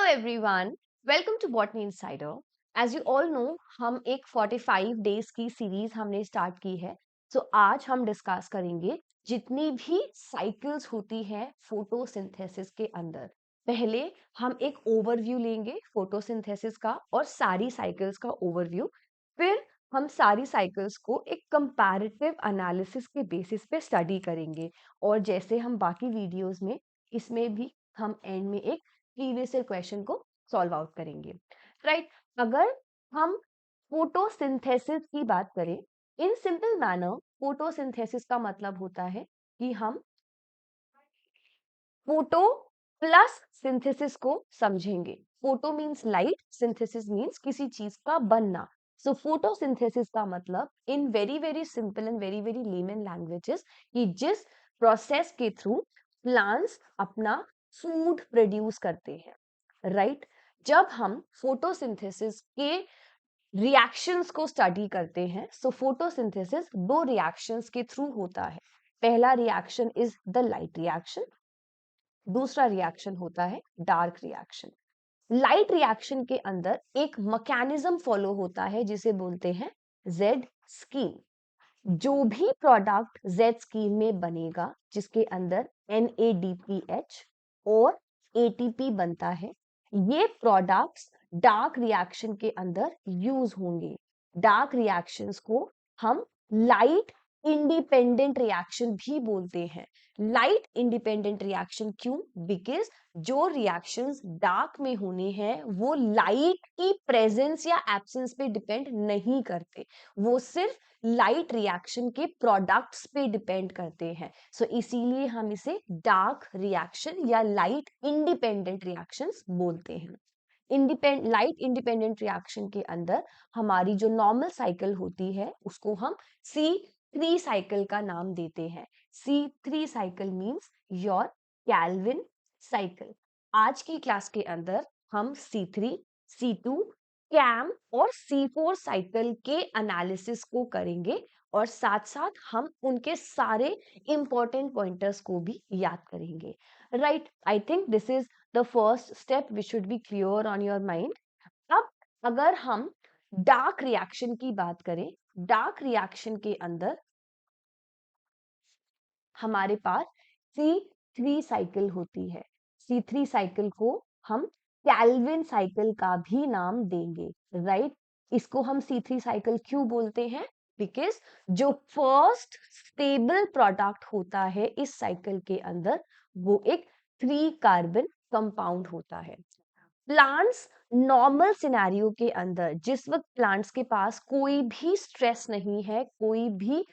everyone, welcome to Botany Insider. As you all know, हम एक 45 days की series हमने स्टार्ट की है. आज हम डिस्कस करेंगे जितनी भी साइकिल्स होती हैं फोटोसिंथेसिस के अंदर. पहले हम एक ओवरव्यू लेंगे फोटोसिंथेसिस का और सारी साइकिल्स का ओवरव्यू. फिर हम सारी साइकिल्स को एक कंपैरेटिव एनालिसिस के बेसिस पे स्टडी करेंगे. और जैसे हम बाकी वीडियोस में, इसमें भी हम एंड में एक प्रीवियस ईयर क्वेश्चन को सॉल्व आउट करेंगे. राइट. अगर हम फोटोसिंथेसिस की बात करें इन सिंपल मैनर, फोटोसिंथेसिस का मतलब होता है कि हम फोटो प्लस सिंथेसिस को समझेंगे. Photo means light, synthesis means किसी चीज का बनना. सो फोटोसिंथेसिस का मतलब in very very simple and very very lemon languages कि जिस प्रोसेस के थ्रू प्लांट्स अपना फूड प्रोड्यूस करते हैं. राइट. जब हम फोटोसिंथेसिस के रिएक्शंस को स्टडी करते हैं, सो फोटोसिंथेसिस दो रिएक्शंस के थ्रू होता है. पहला reaction is the light reaction, दूसरा रिएक्शन होता है डार्क रिएक्शन. लाइट रिएक्शन के अंदर एक मैकेनिज्म फॉलो होता है जिसे बोलते हैं जेड स्कीम. जो भी प्रोडक्ट जेड स्कीम में बनेगा जिसके अंदर NADPH और ATP बनता है, ये प्रोडक्ट्स डार्क रिएक्शन के अंदर यूज होंगे. डार्क रिएक्शंस को हम लाइट इंडिपेंडेंट रिएक्शन भी बोलते हैं. लाइट इंडिपेंडेंट रिएक्शन क्यों? बिकॉज जो रिएक्शंस डार्क में होने हैं वो लाइट की प्रेजेंस या एब्सेंस पे डिपेंड नहीं करते, वो सिर्फ लाइट रिएक्शन के प्रोडक्ट्स पे डिपेंड करते हैं. सो इसीलिए हम इसे डार्क रिएक्शन या लाइट इंडिपेंडेंट रिएक्शंस बोलते हैं. लाइट इंडिपेंडेंट रिएक्शन के अंदर हमारी जो नॉर्मल साइकिल होती है उसको हम C3 साइकिल का नाम देते हैं. C3 cycle means your Calvin cycle. आज की क्लास के अंदर हम C3, C2, कैम और C4 साइकिल के एनालिसिस को करेंगे और साथ साथ हम उनके सारे इंपॉर्टेंट पॉइंटर्स को भी याद करेंगे. Right. I think this is the first step which should be clear on your mind. अब अगर हम डार्क रिएक्शन की बात करें, डार्क रिएक्शन के अंदर हमारे पास C3 साइकिल होती है. C3 साइकिल को हम कैल्विन साइकिल का भी नाम देंगे. राइट. इसको हम C3 साइकिल क्यों बोलते हैं? बिकॉज जो फर्स्ट स्टेबल प्रोडक्ट होता है इस साइकिल के अंदर वो एक 3 कार्बन कंपाउंड होता है. प्लांट्स नॉर्मल सिनेरियो के अंदर जिस वक्त प्लांट्स के पास कोई भी स्ट्रेस नहीं है, कोई भी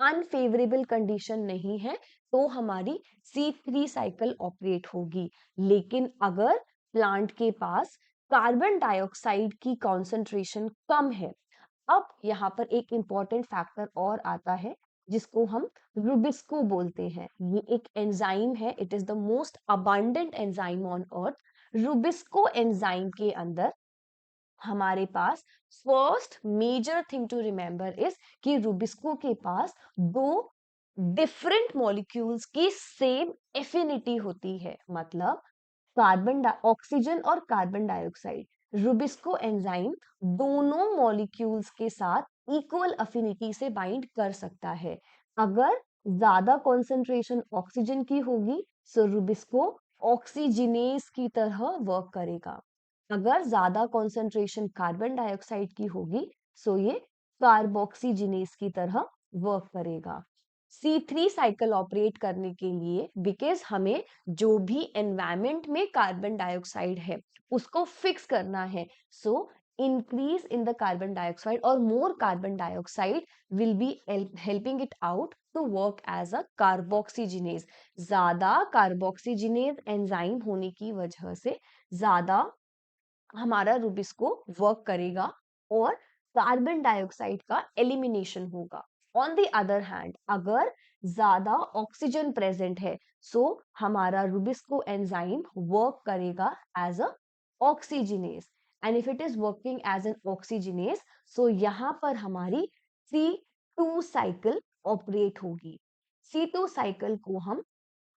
अनफेवरेबल कंडीशन नहीं है, तो हमारी C3 साइकिल ऑपरेट होगी. लेकिन अगर प्लांट के पास कार्बन डाइऑक्साइड की कॉन्सेंट्रेशन कम है, अब यहाँ पर एक इंपॉर्टेंट फैक्टर और आता है जिसको हम रुबिस्को बोलते हैं. ये एक एंजाइम है, it is the most abundant enzyme on earth. Rubisco enzyme के अंदर हमारे पास first major thing to remember is कि रुबिस्को के पास दो डिफरेंट मॉलिक्यूल्स की सेम एफिनिटी होती है. मतलब ऑक्सीजन और कार्बन डाइऑक्साइड, रुबिस्को एंजाइम दोनों मॉलिक्यूल्स के साथ इक्वल अफिनिटी से बाइंड कर सकता है. अगर ज्यादा कॉन्सेंट्रेशन ऑक्सीजन की होगी सो रुबिस्को ऑक्सीजिनेज की तरह वर्क करेगा. अगर ज्यादा कॉन्सेंट्रेशन कार्बन डाइऑक्साइड की होगी सो ये कार्बोक्सीजिनेज की तरह वर्क करेगा. C3 साइकिल ऑपरेट करने के लिए, बिकॉज हमें जो भी एनवायरमेंट में कार्बन डाइऑक्साइड है उसको फिक्स करना है, so increase in the carbon dioxide और more carbon dioxide will be helping it out to work as a carboxygenase. ज्यादा कार्बोक्सीजिनेज एंजाइम होने की वजह से ज्यादा हमारा रुबिस्को वर्क करेगा और कार्बन डाइऑक्साइड का एलिमिनेशन होगा. ऑन द अदर हैंड अगर ज्यादा ऑक्सीजन प्रेजेंट है सो हमारा रुबिस्को एंजाइम वर्क करेगा as a oxygenase. And if it is working as an oxygenase so यहाँ पर हमारी C2 साइकिल ऑपरेट होगी. C2 साइकिल को हम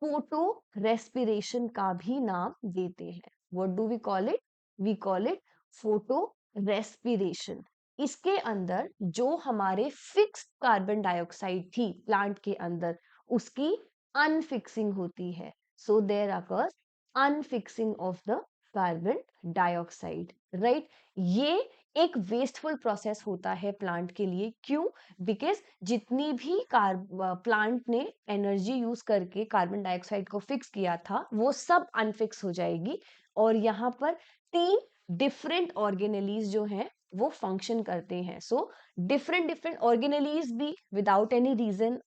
फोटो रेस्पिरेशन का भी नाम देते हैं. What do we call it? We call it photorespiration. इसके अंदर जो हमारे फिक्स्ड कार्बन डाइऑक्साइड थी प्लांट के अंदर, उसकी अनफिक्सिंग होती है। So there occurs unfixing of the carbon dioxide, right? ये एक वेस्टफुल प्रोसेस होता है प्लांट के लिए। क्यों? बिकॉज जितनी भी प्लांट ने एनर्जी यूज करके कार्बन डाइऑक्साइड को फिक्स किया था, वो सब अनफिक्स हो जाएगी, और यहाँ पर 3 डिफरेंट ऑर्गेनेलीज जो हैं वो फंक्शन करते हैं। सो डिफरेंट डिफरेंट ऑर्गेनेलीज भी without any reason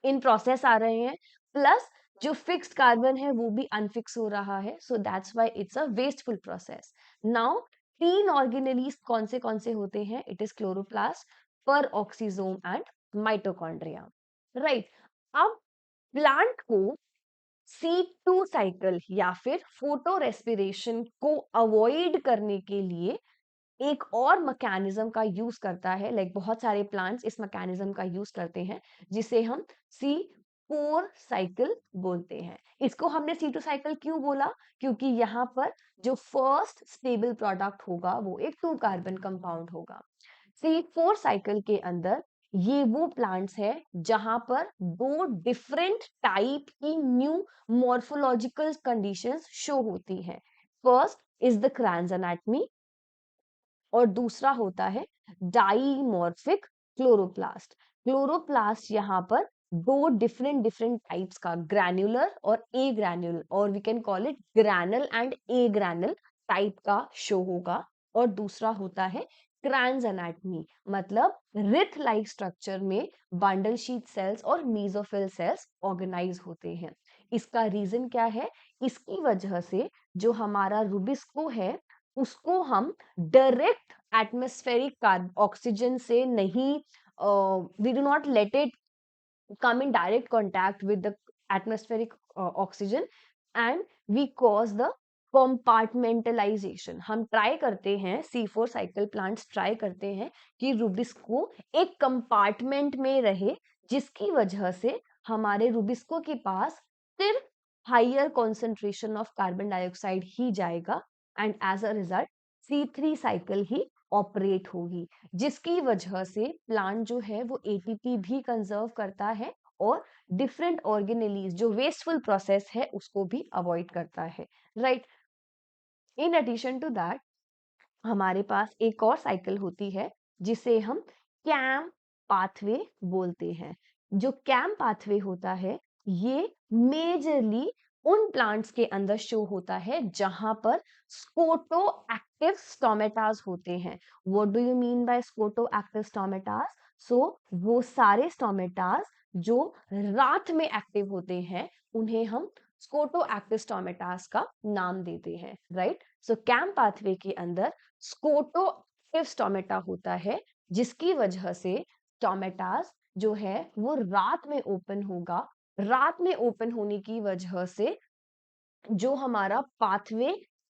in process आ रहे हैं, प्लस जो फिक्स्ड कार्बन है वो भी अनफिक्स हो रहा है। So that's why it's a wasteful process. Now 3 organelles कौन से होते हैं? It is chloroplast, peroxisome and mitochondria, right? अब प्लांट को C2 साइकिल या फिर फोटो रेस्पिरेशन को अवॉइड करने के लिए एक और मैकेनिज्म का यूज करता है, लाइक बहुत सारे प्लांट्स इस मैकेनिज्म का यूज करते हैं, जिसे हम C4 साइकिल बोलते हैं। इसको हमने C2 साइकिल क्यों बोला? क्योंकि यहाँ पर जो फर्स्ट स्टेबल प्रोडक्ट होगा वो एक 2 कार्बन कंपाउंड होगा। C4 साइकिल के अंदर ये वो प्लांट्स है जहां पर 2 डिफरेंट टाइप की न्यू मॉर्फोलॉजिकल कंडीशंस शो होती हैं। फर्स्ट इज द क्रैंज एनाटमी, और दूसरा होता है डाइमॉर्फिक क्लोरोप्लास्ट। क्लोरोप्लास्ट यहाँ पर 2 डिफरेंट डिफरेंट टाइप्स का, ग्रैन्युलर और ए ग्रैन्युलर, और we can call it granal and agranal type का शो होगा। और दूसरा होता है क्रैंज एनाटमी, मतलब रिथ लाइक स्ट्रक्चर में बंडल शीट सेल्स और मीजोफिल सेल्स ऑर्गेनाइज होते हैं। इसका रीजन क्या है? इसकी वजह से जो हमारा रुबिस्को है उसको हम डायरेक्ट एटमॉस्फेरिक ऑक्सीजन से नहीं, we do not let it come in direct contact with the atmospheric oxygen, and we cause the compartmentalization। हम ट्राई करते हैं, C4 साइकिल प्लांट्स ट्राई करते हैं कि रुबिस्को एक कंपार्टमेंट में रहे, जिसकी वजह से हमारे रुबिस्को के पास सिर्फ higher concentration of carbon dioxide ही जाएगा, and as a result C3 cycle ही ऑपरेट होगी, जिसकी वजह से प्लांट जो है वो एटीपी भी कंजर्व करता है और डिफरेंट ऑर्गेनेलीज जो वेस्टफुल प्रोसेस है उसको भी अवॉइड करता है, right? In addition to that हमारे पास एक और साइकिल होती है जिसे हम कैम पाथवे बोलते हैं। जो कैम पाथवे होता है ये मेजरली उन प्लांट्स के अंदर शो होता है जहां पर स्कोटो एक्टिव स्टोमेटास होते हैं। What do you mean by scoto active stomatas? So वो सारे स्टोमेटास जो रात में एक्टिव होते हैं उन्हें हम स्कोटो एक्टिव स्टोमेटास का नाम देते हैं, राइट? सो कैम पाथवे के अंदर स्कोटो एक्टिव स्टोमेटा होता है, जिसकी वजह से स्टोमेटास जो है वो रात में ओपन होगा। रात में ओपन होने की वजह से जो हमारा पाथवे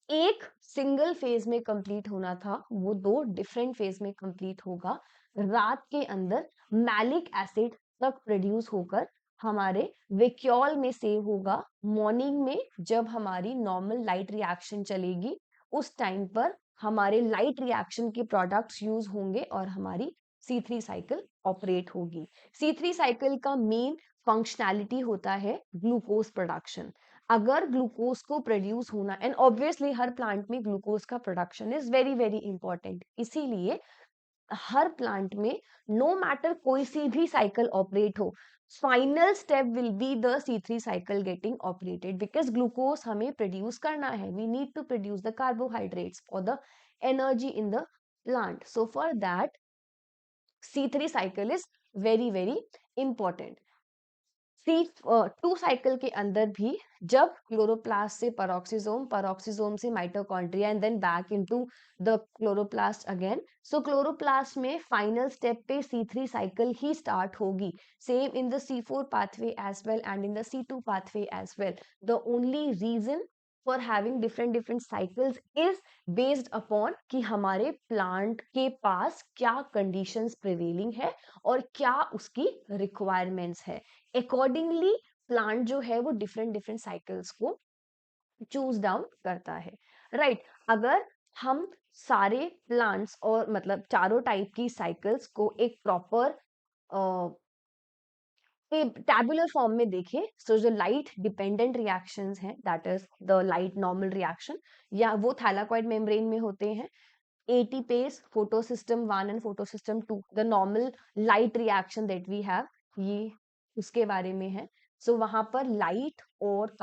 एक सिंगल फेज में कंप्लीट होना था वो 2 डिफरेंट फेज में कंप्लीट होगा। रात के अंदर मैलिक एसिड तक प्रोड्यूस होकर हमारे वेक्यूल में सेव होगा। मॉर्निंग में जब हमारी नॉर्मल लाइट रिएक्शन चलेगी उस टाइम पर हमारे लाइट रिएक्शन के प्रोडक्ट्स यूज होंगे और हमारी C3 साइकिल ऑपरेट होगी। C3 साइकिल का मेन फंक्शनैलिटी होता है ग्लूकोज प्रोडक्शन। अगर ग्लूकोज को प्रोड्यूस होना, एंड ऑब्वियसली हर प्लांट में ग्लूकोज का production is very very important, इसीलिए हर प्लांट में नो मैटर कोई सी भी साइकिल ऑपरेट हो, final step will be the C3 cycle getting operated, because glucose हमें प्रोड्यूस करना है, we need to produce the carbohydrates for the energy in the plant. So for that C3 cycle is very very important. C2 cycle के अंदर भी जब chloroplast से peroxisome, peroxisome से mitochondria and then back into the chloroplast again, so chloroplast में final step पे C3 cycle ही start होगी, same in the C4 pathway as well and in the C2 pathway as well. The only reason for having different different cycles is based upon कि हमारे plant के पास क्या conditions prevailing है और क्या उसकी रिक्वायरमेंट्स है। अकॉर्डिंगली प्लांट जो है वो डिफरेंट डिफरेंट साइकिल्स को चूज डाउन करता है, राइट। अगर हम सारे प्लांट्स और मतलब चारों टाइप की साइकिल्स को एक प्रॉपर टैबुलर फॉर्म में देखें, सो जो लाइट डिपेंडेंट रिएक्शंस हैं, that is the light normal reaction, या वो थैलाकॉइड मेम्ब्रेन में होते हैं। ATPase, photosystem 1 and photosystem 2, the normal light reaction that we have, ये उसके बारे में है। सो वहां पर लाइट और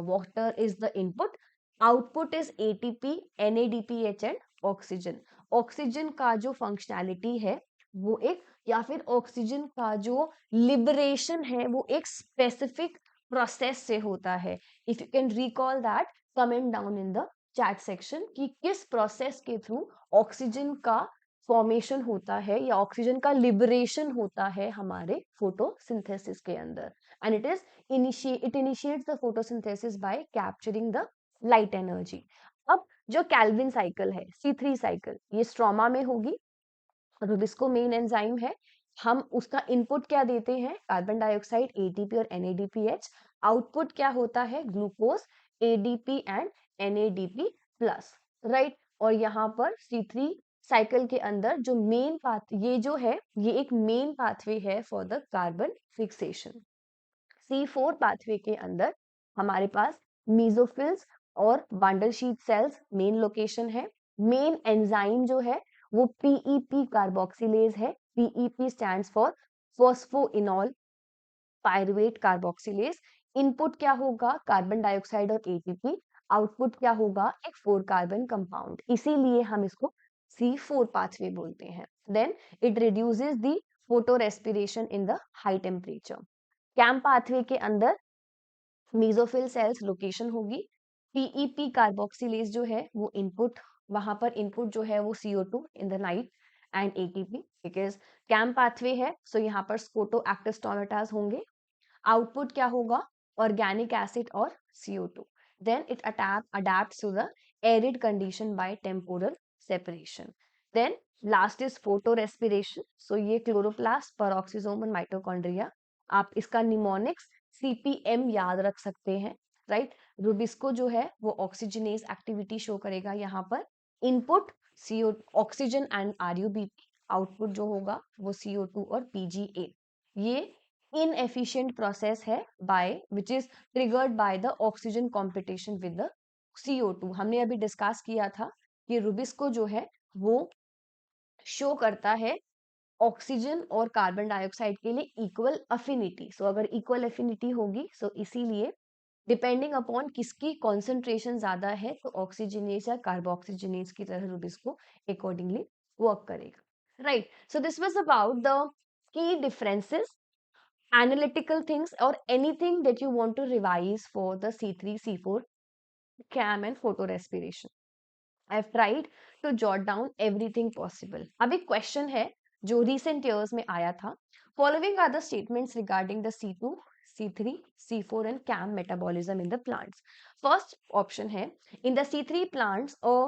water is the input, output is ATP, NADPH and oxygen. Oxygen का जो फंक्शनैलिटी है वो एक, या फिर ऑक्सीजन का जो लिबरेशन है वो एक स्पेसिफिक प्रोसेस से होता है। If you can recall that, comment down in the chat section कि किस प्रोसेस के थ्रू ऑक्सीजन का फॉर्मेशन होता है या ऑक्सीजन का लिबरेशन होता है हमारे फोटोसिंथेसिस के अंदर। And it initiates the photosynthesis by capturing the light energy. अब जो कैल्विन साइकिल है, C3 साइकिल, ये स्ट्रोमा में होगी। रुबिस्को मेन एंजाइम है। हम उसका इनपुट क्या देते हैं? कार्बन डाइऑक्साइड, ATP और NADPH। आउटपुट क्या होता है? Glucose, ADP and NADP plus, right. और यहाँ पर C3 साइकिल के अंदर जो मेन पाथ, ये जो है ये एक मेन पाथवे है for the carbon fixation. C4 pathway के अंदर हमारे पास मीजोफिल्स और bundle sheath sales main location है। मेन एंजाइम जो है वो PEP कार्बोक्सिलेज है। PEP stands for phosphoenol pyruvate carboxylase. Input क्या होगा? कार्बन डाइऑक्साइड और ATP। आउटपुट क्या होगा? एक 4 कार्बन कंपाउंड, इसीलिए हम इसको C4 पाथवे बोलते हैं। Then it reduces the photorespiration in the high temperature. CAM pathway के अंदर मीजोफिल सेल्स लोकेशन होगी। PEP कार्बोक्सिलेज जो है वो इनपुट, वहां पर इनपुट जो है वो CO2 in the night and ATP, because CAM pathway है, सो यहाँ पर स्कोटो एक्टिव स्टोमेटास होंगे। आउटपुट क्या होगा? ऑर्गेनिक एसिड और CO2। Then it adapts to the arid condition by temporal separation. Then last is photorespiration. So ये chloroplast, peroxisome और mitochondria. आप इसका निमोनिक्स CPM याद रख सकते हैं, राइट। रुबिस्को जो है वो ऑक्सीजनेस एक्टिविटी शो करेगा यहाँ पर। Input CO oxygen and RUBP, output जो होगा वो CO2 और PGA। ये inefficient process है by which is triggered by the oxygen competition with the CO2। हमने अभी डिस्कस किया था कि रुबिस्को जो है वो शो करता है ऑक्सीजन और कार्बन डाइऑक्साइड के लिए इक्वल अफिनिटी। सो अगर इक्वल अफिनिटी होगी, सो इसीलिए डिपेंडिंग अपॉन किसकी कॉन्सेंट्रेशन ज्यादा है तो ऑक्सीजनेस या कार्बोक्सीजनेस की तरह रुबिस्को अकॉर्डिंगली वर्क करेगा, right. So this was about the key differences, analytical things, or anything that you want to revise for the C3, C4, CAM and photorespiration. I've tried to jot down everything possible. अब एक question है जो recent years में आया था. Following are the statements regarding the C2, C3, C4 and CAM metabolism in the plants. First option है, in the C3 plants, a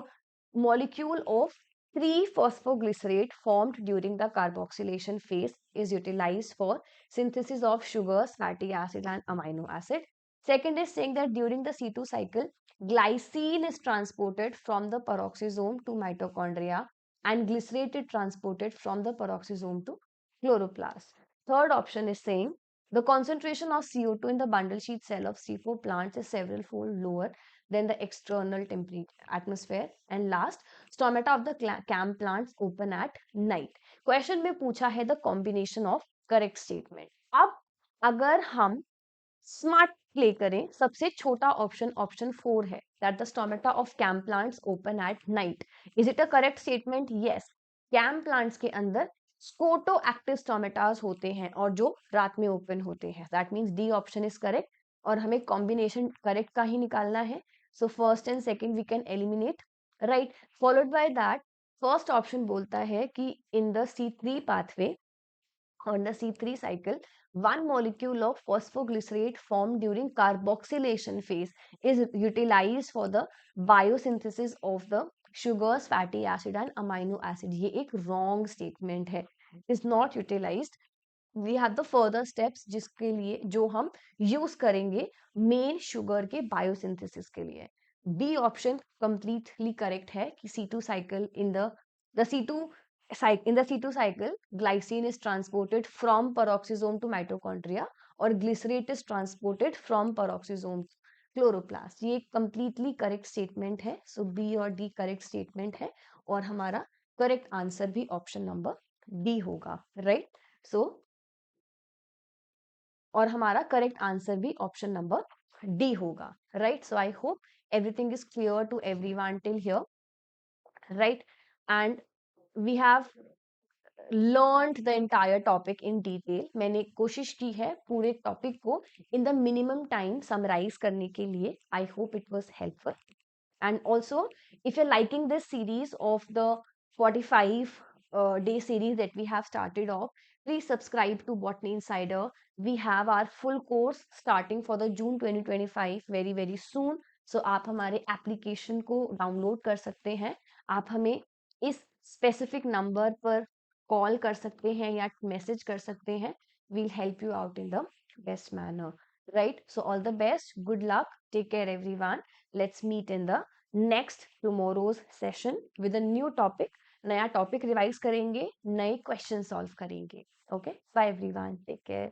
molecule of 3-phosphoglycerate formed during the carboxylation phase is utilized for synthesis of sugars, fatty acid and amino acid. Second is saying that during the C2 cycle, glycine is transported from the peroxisome to mitochondria and glycerate is transported from the peroxisome to chloroplast. Third option is saying the concentration of CO2 in the bundle sheath cell of C4 plants is several fold lower than the external atmosphere. And last, stomata of the CAM plants open at night. Question में पूछा है the combination of correct statement. अब अगर हम smart play करें, सबसे छोटा option option 4 है, that the stomata of CAM plants open at night. Is it a correct statement? Yes. CAM plants के अंदर स्कोटो एक्टिव स्टोमेटास होते हैं और जो रात में ओपन होते हैं, that means D option is correct. और हमें कॉम्बिनेशन करेक्ट का ही निकालना है, so first and second we can eliminate, right. Followed by that first option बोलता है कि in the C3 pathway, on the C3 cycle, one molecule of phosphoglycerate formed during carboxylation phase is utilized for the biosynthesis of the sugars, fatty acid and amino acid. ये एक wrong statement है, is not utilized. We have the further steps जिसके लिए जो हम use करेंगे main sugar के biosynthesis के लिए। बी ऑप्शन कंप्लीटली करेक्ट है कि C2 cycle the C2 in the C2 cycle, glycine is transported from peroxisome to mitochondria और glycerate is transported from peroxisome chloroplast. ये कंप्लीटली करेक्ट स्टेटमेंट है, सो B और D correct statement है और हमारा correct answer भी ऑप्शन नंबर डी होगा, right? सो और हमारा करेक्ट आंसर भी ऑप्शन नंबर डी होगा, right? So I hope everything is clear to everyone till here, right? And we have learned the entire topic in detail. मैंने कोशिश की है पूरे टॉपिक को in the minimum time summarize करने के लिए. I hope it was helpful. And also, if you're liking this series of the 45 day series that we have started off, please subscribe to Botany Insider. We have our full course starting for the June 2025 very very soon. So आप हमारे application को download कर सकते हैं. आप हमें इस specific number पर call कर सकते हैं या message कर सकते हैं. We'll help you out in the best manner. Right? So all the best. Good luck. Take care everyone. Let's meet in the next tomorrow's session with a new topic. नया topic revise करेंगे, नए question solve करेंगे। Okay, bye everyone, take care.